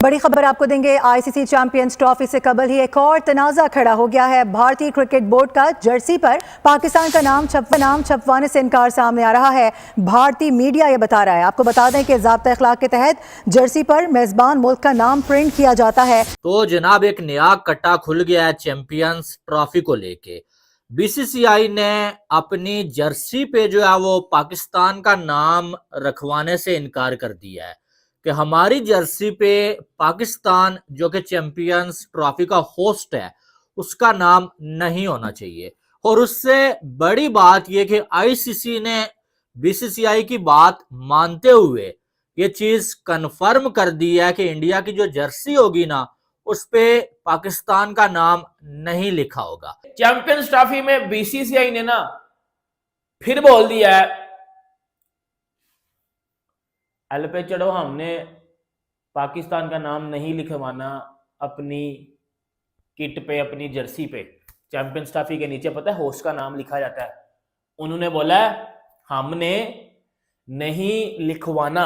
बड़ी खबर आपको देंगे। आईसीसी चैंपियंस ट्रॉफी से कबल ही एक और तनाजा खड़ा हो गया है। भारतीय क्रिकेट बोर्ड का जर्सी पर पाकिस्तान का नाम छपवाने से इनकार सामने आ रहा है। भारतीय मीडिया ये बता रहा है। आपको बता दें कि ज़ाब्ता अखलाक के तहत जर्सी पर मेजबान मुल्क का नाम प्रिंट किया जाता है। तो जनाब एक नया कट्टा खुल गया है चैंपियंस ट्रॉफी को लेके। बीसीसीआई ने अपनी जर्सी पे जो है वो पाकिस्तान का नाम रखवाने से इनकार कर दिया है कि हमारी जर्सी पे पाकिस्तान जो कि चैंपियंस ट्रॉफी का होस्ट है उसका नाम नहीं होना चाहिए। और उससे बड़ी बात यह कि आईसीसी ने बीसीसीआई की बात मानते हुए ये चीज कंफर्म कर दी है कि इंडिया की जो जर्सी होगी ना उस पे पाकिस्तान का नाम नहीं लिखा होगा। चैंपियंस ट्रॉफी में बीसीसीआई ने ना फिर बोल दिया है, एल पे चढ़ो, हमने पाकिस्तान का नाम नहीं लिखवाना अपनी किट पे, अपनी जर्सी पे। चैंपियंस ट्रॉफी के नीचे पता है होस्ट का नाम लिखा जाता है। उन्होंने बोला हमने नहीं लिखवाना।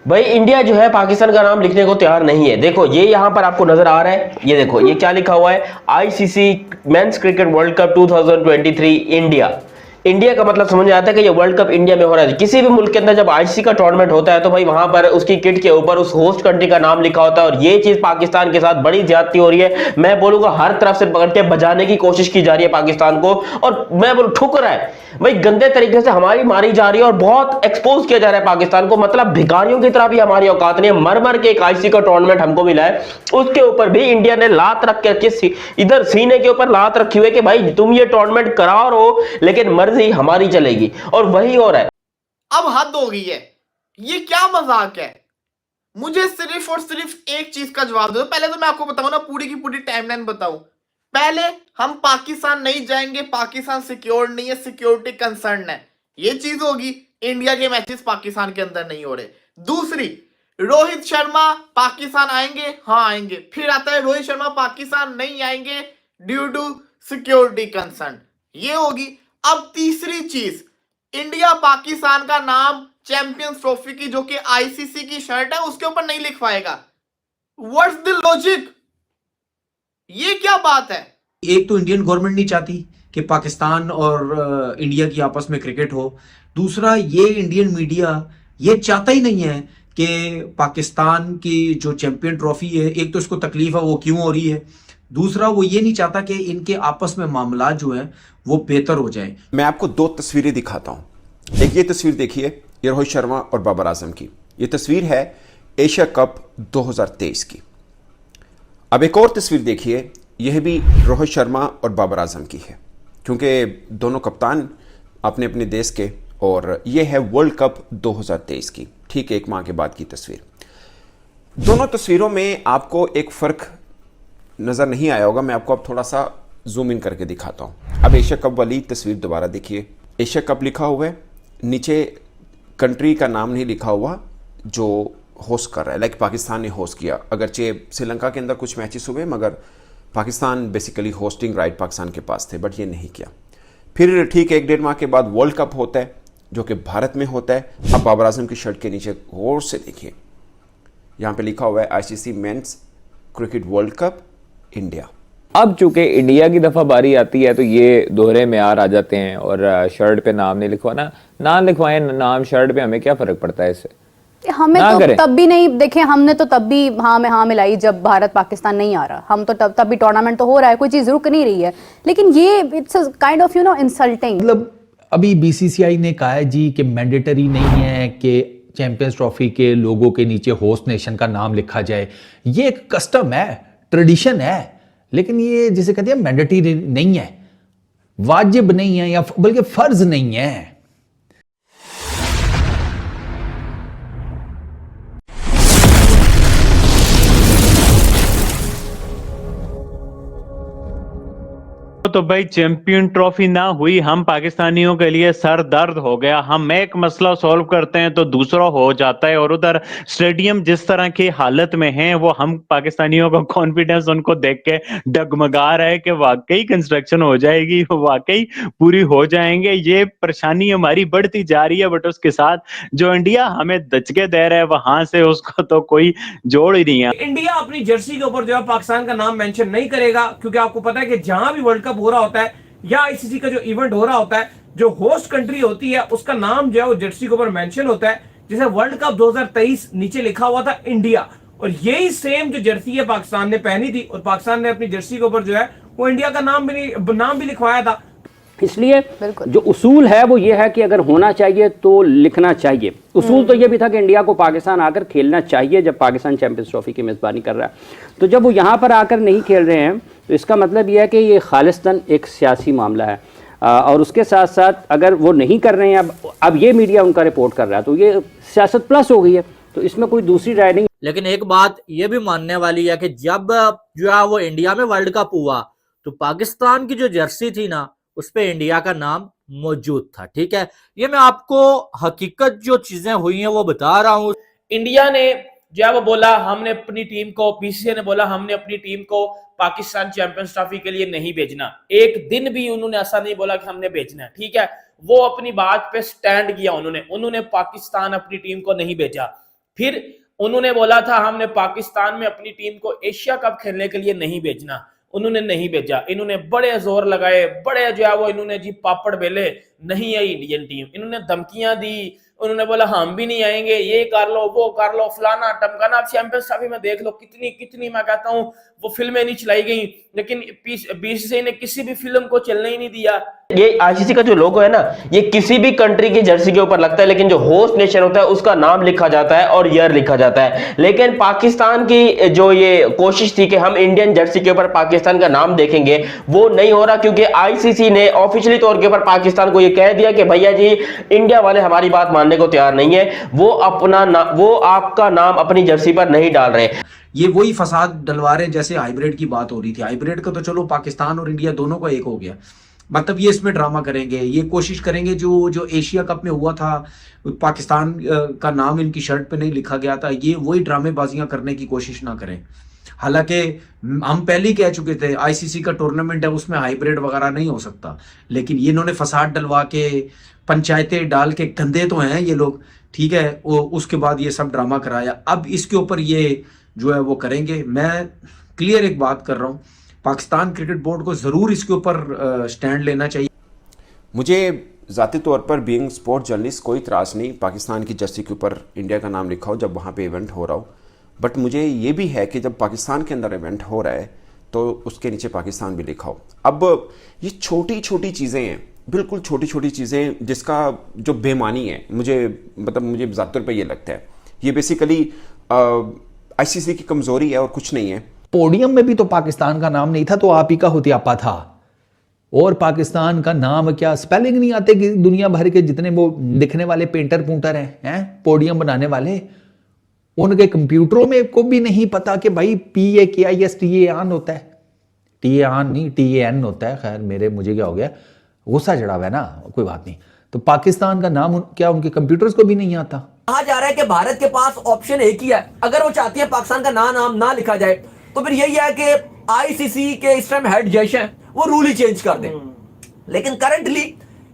भाई इंडिया जो है पाकिस्तान का नाम लिखने को तैयार नहीं है। देखो ये यहां पर आपको नजर आ रहा है, ये देखो ये क्या लिखा हुआ है, ICC men's cricket world cup 2023 India. India का मतलब समझ में आता है कि ये वर्ल्ड कप इंडिया में हो रहा है। किसी भी मुल्क के अंदर जब आईसीसी का टूर्नामेंट होता है तो भाई वहां पर उसकी किट के ऊपर उस होस्ट कंट्री का नाम लिखा होता है। और ये चीज पाकिस्तान के साथ बड़ी ज्यादती हो रही है। मैं बोलूंगा हर तरफ से पकड़ के बजाने की कोशिश की जा रही है पाकिस्तान को, और मैं बोलूं ठुक रहा है भाई, गंदे तरीके से हमारी मारी जा रही है और बहुत एक्सपोज किया जा रहा है पाकिस्तान को। मतलब भिखारियों की तरह भी हमारी औकात नहीं है। मर मर के एक आईसीसी का टूर्नामेंट हमको मिला है, उसके ऊपर भी इंडिया ने लात रख के इधर सीने के ऊपर लात रखी हुई है कि भाई तुम ये टूर्नामेंट कराओ रहो लेकिन मर्जी हमारी चलेगी। और वही हो रहा है। अब हद हो गई है, ये क्या मजाक है। मुझे सिर्फ और सिर्फ एक चीज का जवाब दो। पहले तो मैं आपको बताऊं ना, पूरी की पूरी टाइमलाइन बताऊं। पहले हम पाकिस्तान नहीं जाएंगे, पाकिस्तान सिक्योर नहीं है, सिक्योरिटी कंसर्न है, ये चीज होगी। इंडिया के मैचेस पाकिस्तान के अंदर नहीं हो रहे। दूसरी, रोहित शर्मा पाकिस्तान आएंगे, हाँ आएंगे। फिर आता है रोहित शर्मा पाकिस्तान नहीं आएंगे ड्यू टू सिक्योरिटी कंसर्न, ये होगी। अब तीसरी चीज, इंडिया पाकिस्तान का नाम चैंपियंस ट्रॉफी की जो कि आईसीसी की शर्ट है उसके ऊपर नहीं लिखवाएगा। व्हाट्स द लॉजिक, ये क्या बात है। एक तो इंडियन गवर्नमेंट नहीं चाहती कि पाकिस्तान और इंडिया की आपस में क्रिकेट हो। दूसरा, ये इंडियन मीडिया ये चाहता ही नहीं है कि पाकिस्तान की जो चैंपियन ट्रॉफी है, एक तो इसको तकलीफ है वो क्यों हो रही है, दूसरा वो ये नहीं चाहता कि इनके आपस में मामला जो है वो बेहतर हो जाए। मैं आपको दो तस्वीरें दिखाता हूं। एक ये तस्वीर देखिए, ये रोहित शर्मा और बाबर आजम की ये तस्वीर है एशिया कप 2023 की। अब एक और तस्वीर देखिए, यह भी रोहित शर्मा और बाबर आजम की है, क्योंकि दोनों कप्तान अपने अपने देश के, और यह है वर्ल्ड कप 2023 की, ठीक है, एक माह के बाद की तस्वीर। दोनों तस्वीरों में आपको एक फर्क नजर नहीं आया होगा। मैं आपको अब थोड़ा सा जूम इन करके दिखाता हूं। अब एशिया कप वाली तस्वीर दोबारा देखिए, एशिया कप लिखा हुआ है, नीचे कंट्री का नाम नहीं लिखा हुआ जो होस्ट कर रहा है। लाइक पाकिस्तान ने होस्ट किया, अगरचे श्रीलंका के अंदर कुछ मैचेस हुए मगर Pakistan basically hosting right Pakistan के पास थे, बट ये नहीं किया। फिर ठीक 1-1.5 माह के बाद वर्ल्ड कप होता है जो कि भारत में होता है। अब बाबर आजम की शर्ट के नीचे गौर से देखिए, यहाँ पे लिखा हुआ है ICC men's cricket world cup India. अब चूंकि इंडिया की दफा बारी आती है तो ये दोहरे मेयार आ जाते हैं और शर्ट पे नाम नहीं लिखवाना। ना लिखवाएं नाम शर्ट पे, हमें क्या फर्क पड़ता है इससे। हमें तो तब भी नहीं देखे, हमने तो तब भी हाँ में हाँ मिलाई जब भारत पाकिस्तान नहीं आ रहा। हम तो तब भी टूर्नामेंट तो हो रहा है, कोई चीज रुक नहीं रही है। लेकिन ये इट्स काइंड ऑफ इंसल्टिंग। मतलब अभी बीसीसीआई ने कहा है जी कि मैंडेटरी नहीं है कि चैंपियंस ट्रॉफी के लोगों के नीचे होस्ट नेशन का नाम लिखा जाए। ये एक कस्टम है, ट्रेडिशन है, लेकिन ये जिसे कहते हैं मैंडेटरी नहीं है, वाजिब नहीं है, या बल्कि फर्ज नहीं है। तो भाई चैंपियन ट्रॉफी ना हुई, हम पाकिस्तानियों के लिए सर दर्द हो गया। हम एक मसला सॉल्व करते हैं तो दूसरा हो जाता है, और उधर स्टेडियम जिस तरह की हालत में है वो हम पाकिस्तानियों का कॉन्फिडेंस उनको देख के डगमगा रहा है कि वाकई कंस्ट्रक्शन हो जाएगी, वाकई पूरी हो जाएंगे। ये परेशानी हमारी बढ़ती जा रही है, बट उसके साथ जो इंडिया हमें दचके दे रहा है वहां से उसको तो कोई जोड़ ही नहीं है। इंडिया अपनी जर्सी के ऊपर जो है पाकिस्तान का नाम मेंशन नहीं करेगा, क्योंकि आपको पता है कि जहां भी वर्ल्ड कप हो रहा होता है या आईसीसी का जो इवेंट हो रहा होता है, जो होस्ट कंट्री होती है उसका नाम जो है वो जर्सी के ऊपर मेंशन होता है। जैसे वर्ल्ड कप 2023 नीचे लिखा हुआ था इंडिया, और यही सेम जो जर्सी है पाकिस्तान ने पहनी थी, और पाकिस्तान ने अपनी जर्सी के ऊपर जो है वो इंडिया का नाम भी लिखवाया था। इसलिए जो उसूल है वो ये है कि अगर होना चाहिए तो लिखना चाहिए। उसूल तो ये भी था कि इंडिया को पाकिस्तान आकर खेलना चाहिए जब पाकिस्तान चैंपियंस ट्रॉफी की मेज़बानी कर रहा है। तो जब वो यहाँ पर आकर नहीं खेल रहे हैं तो इसका मतलब ये है कि ये खालिस्तन एक सियासी मामला है। और उसके साथ साथ अगर वो नहीं कर रहे हैं, अब ये मीडिया उनका रिपोर्ट कर रहा है, तो ये सियासत प्लस हो गई है, तो इसमें कोई दूसरी राय नहीं। लेकिन एक बात ये भी मानने वाली है कि जब जो है वो इंडिया में वर्ल्ड कप हुआ तो पाकिस्तान की जो जर्सी थी ना उस पे इंडिया का नाम मौजूद था। ठीक है, ये मैं आपको हकीकत जो चीजें हुई हैं वो बता रहा हूँ। इंडिया ने जो है वो बोला हमने अपनी टीम को, बीसीसीआई ने बोला हमने अपनी टीम को पाकिस्तान चैंपियंस ट्रॉफी के लिए नहीं भेजना। एक दिन भी उन्होंने ऐसा नहीं बोला कि हमने भेजना है। ठीक है, वो अपनी बात पे स्टैंड किया। उन्होंने पाकिस्तान अपनी टीम को नहीं भेजा। फिर उन्होंने बोला था हमने पाकिस्तान में अपनी टीम को एशिया कप खेलने के लिए नहीं भेजना, उन्होंने नहीं भेजा। इन्होंने बड़े जोर लगाए, बड़े जो है वो इन्होंने जी पापड़ बेले, नहीं आई इंडियन टीम। इन्होंने धमकियां दी, उन्होंने बोला हम भी नहीं आएंगे, ये कर लो वो कर लो, फलाना टमकाना। आप चैंपियंस ट्रॉफी में देख लो कितनी मैं कहता हूं वो फिल्में नहीं चलाई गई, लेकिन बीसीसीआई ने किसी भी फिल्म को चलने ही नहीं दिया। ये आईसीसी का जो लोगो है ना, ये किसी भी कंट्री की जर्सी के ऊपर लगता है, लेकिन जो होस्ट नेशन होता है उसका नाम लिखा जाता है और ईयर लिखा जाता है। लेकिन पाकिस्तान की जो ये कोशिश थी कि हम इंडियन जर्सी के ऊपर पाकिस्तान का नाम देखेंगे, वो नहीं हो रहा, क्योंकि आईसीसी ने ऑफिशियली तौर के ऊपर पाकिस्तान को ये कह दिया कि भैया जी इंडिया वाले हमारी बात मानने को तैयार नहीं है, वो आपका नाम अपनी जर्सी पर नहीं डाल रहे। ये वही फसाद डलवा रहे हैं जैसे हाइब्रिड की बात हो रही थी। हाइब्रिड का तो चलो पाकिस्तान और इंडिया दोनों का एक हो गया, मतलब ये इसमें ड्रामा करेंगे, ये कोशिश करेंगे जो एशिया कप में हुआ था पाकिस्तान का नाम इनकी शर्ट पे नहीं लिखा गया था, ये वही ड्रामेबाजियां करने की कोशिश ना करें। हालांकि हम पहले ही कह चुके थे आईसीसी का टूर्नामेंट है उसमें हाइब्रिड वगैरह नहीं हो सकता, लेकिन ये इन्होंने फसाद डलवा के पंचायतें डाल के गंदे तो हैं ये लोग, ठीक है, उसके बाद ये सब ड्रामा कराया। अब इसके ऊपर ये जो है वो करेंगे। मैं क्लियर एक बात कर रहा हूँ, पाकिस्तान क्रिकेट बोर्ड को ज़रूर इसके ऊपर स्टैंड लेना चाहिए। मुझे ज़ाती तौर पर बीइंग स्पोर्ट जर्नलिस्ट कोई इतराज़ नहीं पाकिस्तान की जर्सी के ऊपर इंडिया का नाम लिखा हो जब वहाँ पे इवेंट हो रहा हो, बट मुझे ये भी है कि जब पाकिस्तान के अंदर इवेंट हो रहा है तो उसके नीचे पाकिस्तान भी लिखा हो। अब ये छोटी छोटी चीज़ें हैं, बिल्कुल छोटी छोटी चीज़ें, जिसका जो बेमानी है मुझे ज़ाती तौर पर ये लगता है ये बेसिकली आईसीसी की कमज़ोरी है और कुछ नहीं है। पोडियम में भी तो पाकिस्तान का नाम नहीं था, तो आप ही का होतियापा था। और पाकिस्तान का नाम क्या स्पेलिंग नहीं आते कि दुनिया भर के जितने वो लिखने वाले पेंटर पुंटर हैं पोडियम बनाने वाले, उनके कंप्यूटरों में को भी नहीं पता कि भाई PAKISTAN होता है, TAN नहीं TAN होता है। खैर मुझे क्या हो गया, गुस्सा चढ़ा हुआ है ना, कोई बात नहीं। तो पाकिस्तान का नाम क्या उनके कंप्यूटर्स को भी नहीं आता। कहा जा रहा है कि भारत के पास ऑप्शन एक ही है, अगर वो चाहती है पाकिस्तान का नाम ना लिखा जाए तो फिर यही है कि आईसीसी के इस टाइम हेड जज हैं वो रूल ही चेंज कर दें। लेकिन करंटली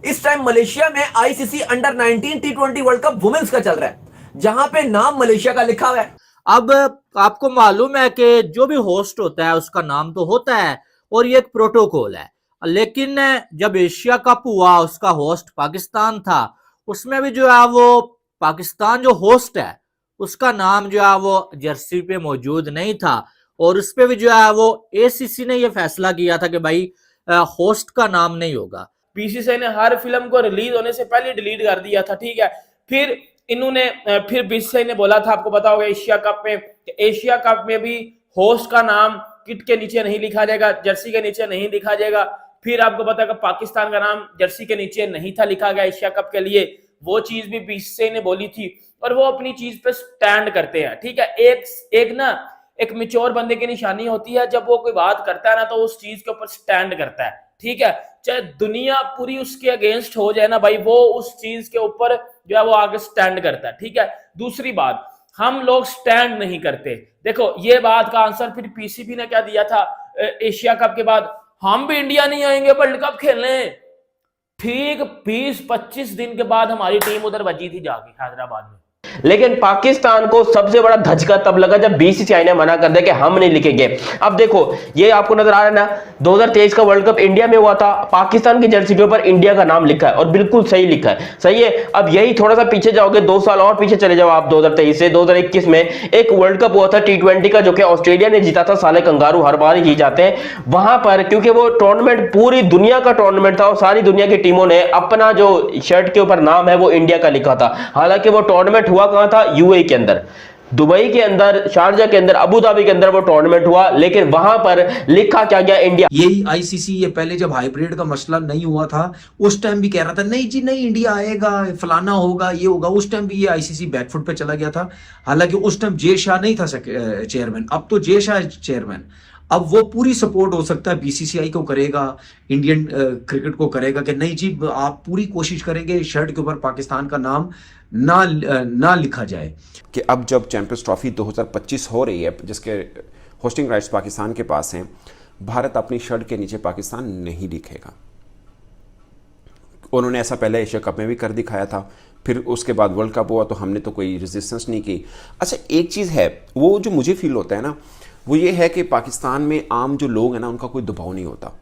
इस टाइम मलेशिया में ICC under 19 T20 world cup women's का चल रहा है, जहां पे नाम मलेशिया का लिखा हुआ है। अब आपको मालूम है कि जो भी होस्ट होता है उसका नाम तो होता है और ये एक प्रोटोकॉल है, लेकिन जब एशिया कप हुआ उसका होस्ट पाकिस्तान था, उसमें भी जो है वो पाकिस्तान जो होस्ट है उसका नाम जो है वो जर्सी पे मौजूद नहीं था, और उस पे भी जो है वो एसीसी ने ये फैसला किया था कि भाई होस्ट का नाम नहीं होगा। बीसीसीआई ने हर फिल्म को रिलीज होने से पहले डिलीट कर दिया था। ठीक है, फिर बीसीसीआई ने बोला था, आपको पता होगा एशिया कप में भी होस्ट का नाम किट के नीचे नहीं लिखा जाएगा, जर्सी के नीचे नहीं लिखा जाएगा। फिर आपको पता है पाकिस्तान का नाम जर्सी के नीचे नहीं था लिखा गया एशिया कप के लिए, वो चीज भी बीसीसीआई ने बोली थी, और वो अपनी चीज पे स्टैंड करते हैं। ठीक है, एक मैच्योर बंदे की निशानी होती है, जब वो कोई बात करता है ना तो उस चीज के ऊपर स्टैंड करता है, ठीक है, चाहे दुनिया पूरी उसके अगेंस्ट हो जाए ना भाई, वो उस चीज के ऊपर जो है वो आगे स्टैंड करता है, ठीक है। दूसरी बात, हम लोग स्टैंड नहीं करते। देखो ये बात का आंसर फिर पीसीबी ने क्या दिया था एशिया कप के बाद, हम भी इंडिया नहीं आएंगे वर्ल्ड कप खेलने। ठीक 20-25 दिन के बाद हमारी टीम उधर बची थी जाके हैदराबाद में। लेकिन पाकिस्तान को सबसे बड़ा धचका तब लगा जब बीसीसीआई ने मना कर दिया कि हम नहीं लिखेंगे। अब देखो ये आपको नजर आ रहा है ना, 2023 का वर्ल्ड कप इंडिया में हुआ था, पाकिस्तान की जर्सी के ऊपर इंडिया का नाम लिखा है और बिल्कुल सही लिखा है, सही है। अब यही थोड़ा सा पीछे जाओगे, 2 साल और पीछे चले जाओ आप, 2023 से 2021 में एक वर्ल्ड कप हुआ था T20 का, जो कि ऑस्ट्रेलिया ने जीता था। साले कंगारू हर बार ही जीत जाते हैं वहां पर, क्योंकि वो टूर्नामेंट पूरी दुनिया का टूर्नामेंट था और सारी दुनिया की टीमों ने अपना जो शर्ट के ऊपर नाम है वो इंडिया का लिखा था। हालांकि वो टूर्नामेंट हुआ कहां था, यूएई के अंदर, दुबई के अंदर, शारजा के अंदर, अबू धाबी के अंदर वो टूर्नामेंट हुआ, लेकिन वहां पर लिखा क्या गया, इंडिया। यही आईसीसी ये पहले जब हाइब्रिड का मसला नहीं हुआ था उस टाइम भी कह रहा था नहीं जी नहीं इंडिया आएगा, फलाना होगा, ये होगा। उस टाइम भी ये आईसीसी बैकफुट पे चला गया था। हालांकि उस टाइम जे शाह नहीं था चेयरमैन, अब तो जे शाह चेयरमैन। अब वो पूरी सपोर्ट हो सकता है बीसीसीआई को करेगा, इंडियन क्रिकेट को करेगा कि नहीं जी आप पूरी कोशिश करेंगे शर्ट के ऊपर पाकिस्तान का नाम ना लिखा जाए। कि अब जब चैंपियंस ट्रॉफी 2025 हो रही है, जिसके होस्टिंग राइट्स पाकिस्तान के पास हैं, भारत अपनी शर्ट के नीचे पाकिस्तान नहीं लिखेगा। उन्होंने ऐसा पहले एशिया कप में भी कर दिखाया था, फिर उसके बाद वर्ल्ड कप हुआ तो हमने तो कोई रेजिस्टेंस नहीं की। अच्छा एक चीज़ है वो जो मुझे फील होता है ना, वो ये है कि पाकिस्तान में आम जो लोग हैं ना, उनका कोई दबाव नहीं होता,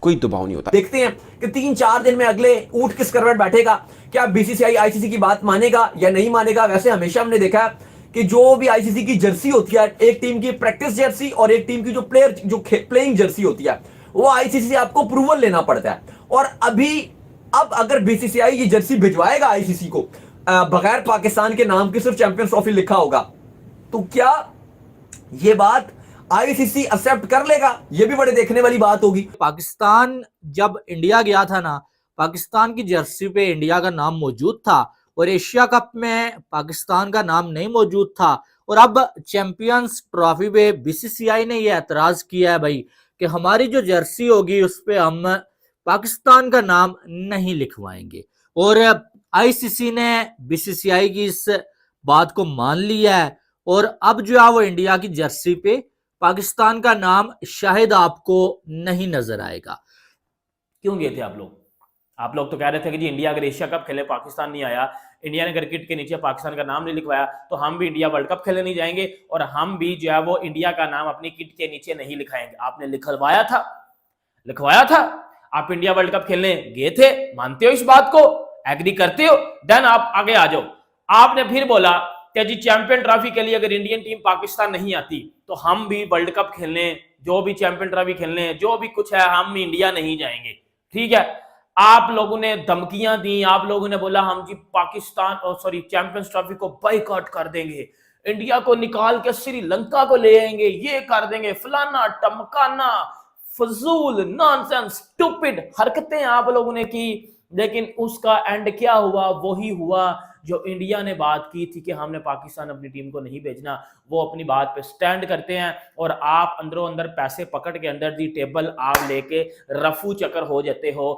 कोई दबाव नहीं होता। देखते हैं कि 3-4 दिन में अगले ऊंट किस करवट बैठेगा, क्या बीसीसीआई आईसीसी की बात मानेगा या नहीं मानेगा। वैसे हमेशा हमने देखा है कि जो भी आईसीसी की जर्सी होती है, एक टीम की प्रैक्टिस जर्सी और एक टीम की जो प्लेइंग जर्सी होती है, वो आईसीसी से आपको अप्रूवल लेना पड़ता है। और अब अगर बीसीसीआई ये जर्सी भिजवाएगा आईसीसी को बगैर पाकिस्तान के नाम के सिर्फ चैंपियंस ट्रॉफी लिखा होगा, तो क्या ये बात आईसीसी एक्सेप्ट कर लेगा, ये भी बड़े देखने वाली बात होगी। पाकिस्तान जब इंडिया गया था ना, पाकिस्तान की जर्सी पे इंडिया का नाम मौजूद था और एशिया कप में पाकिस्तान का नाम नहीं मौजूद था। और अब चैंपियंस ट्रॉफी पे बीसीसीआई ने यह एतराज किया है भाई कि हमारी जो जर्सी होगी उस पे हम पाकिस्तान का नाम नहीं लिखवाएंगे। और आईसीसी ने बीसीसीआई की इस बात को मान लिया है और अब जो है वो इंडिया की जर्सी पे पाकिस्तान का नाम शायद आपको नहीं नजर आएगा। क्यों गए थे आप लोग? आप लोग तो कह रहे थे कि जी इंडिया अगर एशिया कप खेले पाकिस्तान नहीं आया, इंडिया ने क्रिकेट के नीचे पाकिस्तान का नाम नहीं लिखवाया, तो हम भी इंडिया वर्ल्ड कप खेलने नहीं जाएंगे और हम भी जो है वो इंडिया का नाम अपनी किट के नीचे नहीं लिखाएंगे। आपने लिखवाया था। आप इंडिया वर्ल्ड कप खेलने गए थे, मानते हो इस बात को, एग्री करते हो, देन आप आगे आ जाओ। आपने फिर बोला कि जी चैंपियन ट्रॉफी के लिए अगर इंडियन टीम पाकिस्तान नहीं आती तो हम भी वर्ल्ड कप खेलने, जो भी चैंपियन ट्रॉफी खेलने, जो भी कुछ है, हम इंडिया नहीं जाएंगे। ठीक है, आप लोगों ने धमकियां दी, आप लोगों ने बोला हम जी चैंपियंस ट्रॉफी को बाइकआउट कर देंगे, इंडिया को निकाल के श्रीलंका को ले आएंगे, ये कर देंगे, फलाना टमकाना, फजूल नॉनसेंस स्टूपिड हरकतें आप लोगों ने की। लेकिन उसका एंड क्या हुआ? वही हुआ जो इंडिया ने बात की थी कि हमने पाकिस्तान अपनी टीम को नहीं भेजना, वो अपनी बात पे स्टैंड करते हैं और आप अंदरों अंदर पैसे पकड़ के अंदर दी टेबल आप लेके रफू चक्कर हो जाते हो।